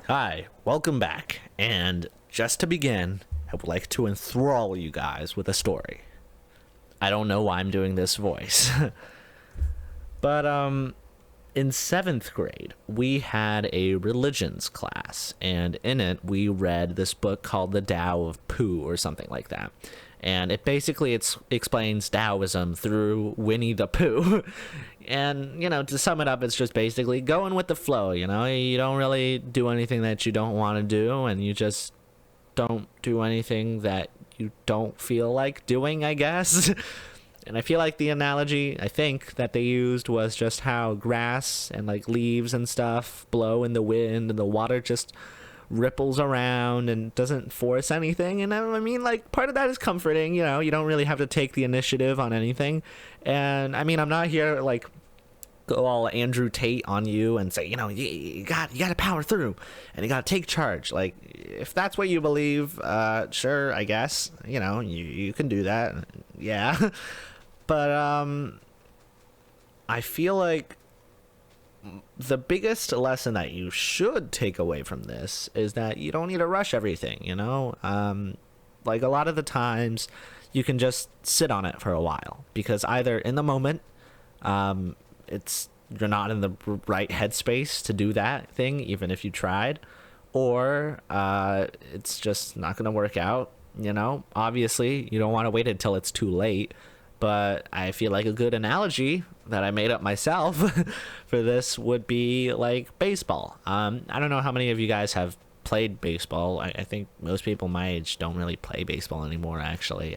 Hi, welcome back. And just to begin, I would like to enthrall you guys with a story. I don't know why I'm doing this voice. but in 7th grade, we had a religions class, and in it we read this book called The Tao of Pooh or something like that. And it basically explains Taoism through Winnie the Pooh. And, to sum it up, it's just basically going with the flow, You don't really do anything that you don't want to do, and you just don't do anything that you don't feel like doing, I guess. And I feel like the analogy, I think, that they used was just how grass and, leaves and stuff blow in the wind, and the water just ripples around and doesn't force anything. And I mean, part of that is comforting, you don't really have to take the initiative on anything. And I mean, I'm not here go all Andrew Tate on you and say, you got to power through and you got to take charge. If that's what you believe, sure, I guess, you can do that. Yeah. But I feel like the biggest lesson that you should take away from this is that you don't need to rush everything, a lot of the times you can just sit on it for a while, because either in the moment you're not in the right headspace to do that thing even if you tried, or it's just not going to work out. Obviously you don't want to wait until it's too late. But I feel like a good analogy that I made up myself for this would be like baseball. I don't know how many of you guys have played baseball. I think most people my age don't really play baseball anymore, actually.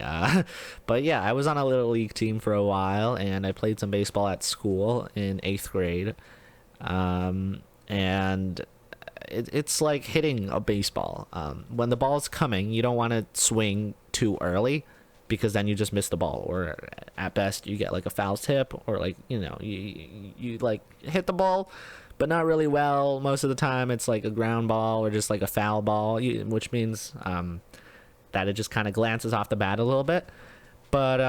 But yeah, I was on a little league team for a while, and I played some baseball at school in 8th grade. And it's like hitting a baseball. When the ball's coming, you don't want to swing too early, because then you just miss the ball, or at best you get a foul tip, or you hit the ball but not really well. Most of the time it's a ground ball or just a foul ball, which means that it just kind of glances off the bat a little bit. But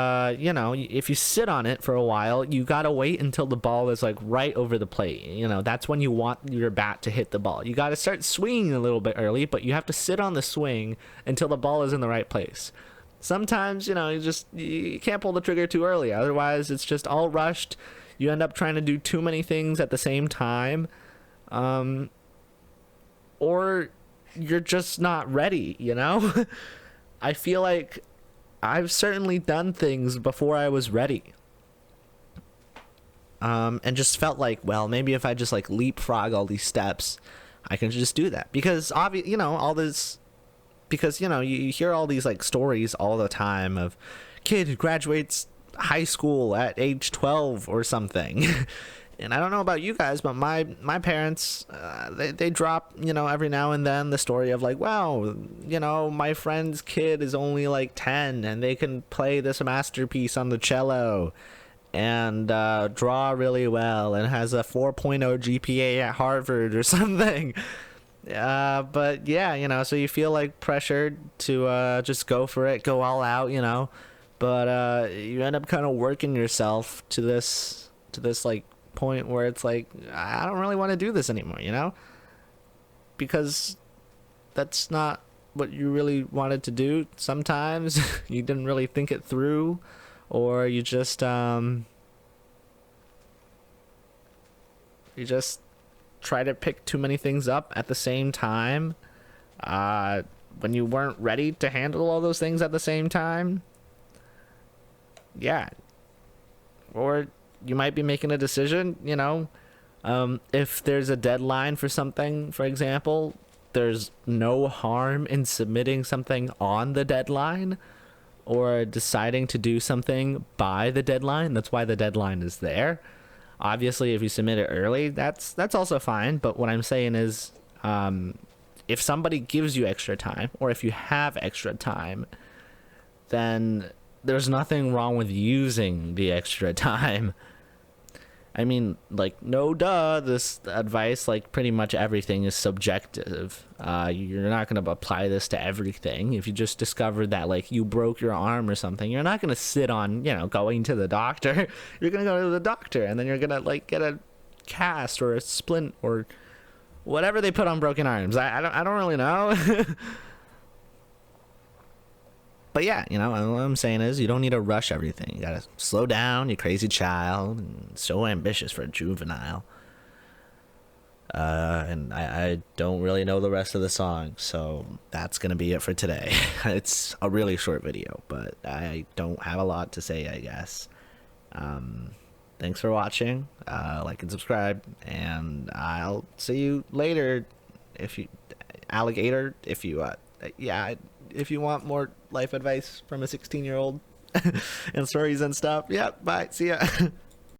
if you sit on it for a while, you gotta wait until the ball is right over the plate. That's when you want your bat to hit the ball. You gotta start swinging a little bit early, but you have to sit on the swing until the ball is in the right place. Sometimes, you can't pull the trigger too early. Otherwise, it's just all rushed. You end up trying to do too many things at the same time. Or you're just not ready, I feel like I've certainly done things before I was ready. And just felt well, maybe if I just leapfrog all these steps, I can just do that. Because, all this... Because, you hear all these stories all the time of kid who graduates high school at age 12 or something. And I don't know about you guys, but my parents, they drop, every now and then the story of wow, my friend's kid is only 10 and they can play this masterpiece on the cello and draw really well and has a 4.0 GPA at Harvard or something. But yeah, so you feel pressured to just go for it, go all out, but you end up kind of working yourself to this point where it's I don't really want to do this anymore, because that's not what you really wanted to do. Sometimes you didn't really think it through, or you just try to pick too many things up at the same time when you weren't ready to handle all those things at the same time. Yeah. Or you might be making a decision, if there's a deadline for something, for example, there's no harm in submitting something on the deadline or deciding to do something by the deadline. That's why the deadline is there. Obviously, if you submit it early, that's also fine. But what I'm saying is, if somebody gives you extra time, or if you have extra time, then there's nothing wrong with using the extra time. I mean, no duh, this advice, pretty much everything is subjective. You're not going to apply this to everything. If you just discovered that, you broke your arm or something, you're not going to sit on, going to the doctor. You're going to go to the doctor, and then you're going to, get a cast or a splint or whatever they put on broken arms. I don't really know. But yeah, you know, what I'm saying is you don't need to rush everything. You gotta slow down, you crazy child, and so ambitious for a juvenile. And I don't really know the rest of the song, so that's gonna be it for today. It's a really short video, but I don't have a lot to say, I guess. Thanks for watching. Like and subscribe, and I'll see you later. If you, alligator, if you, yeah, if you want more life advice from a 16-year-old and stories and stuff. Yeah, bye. See ya.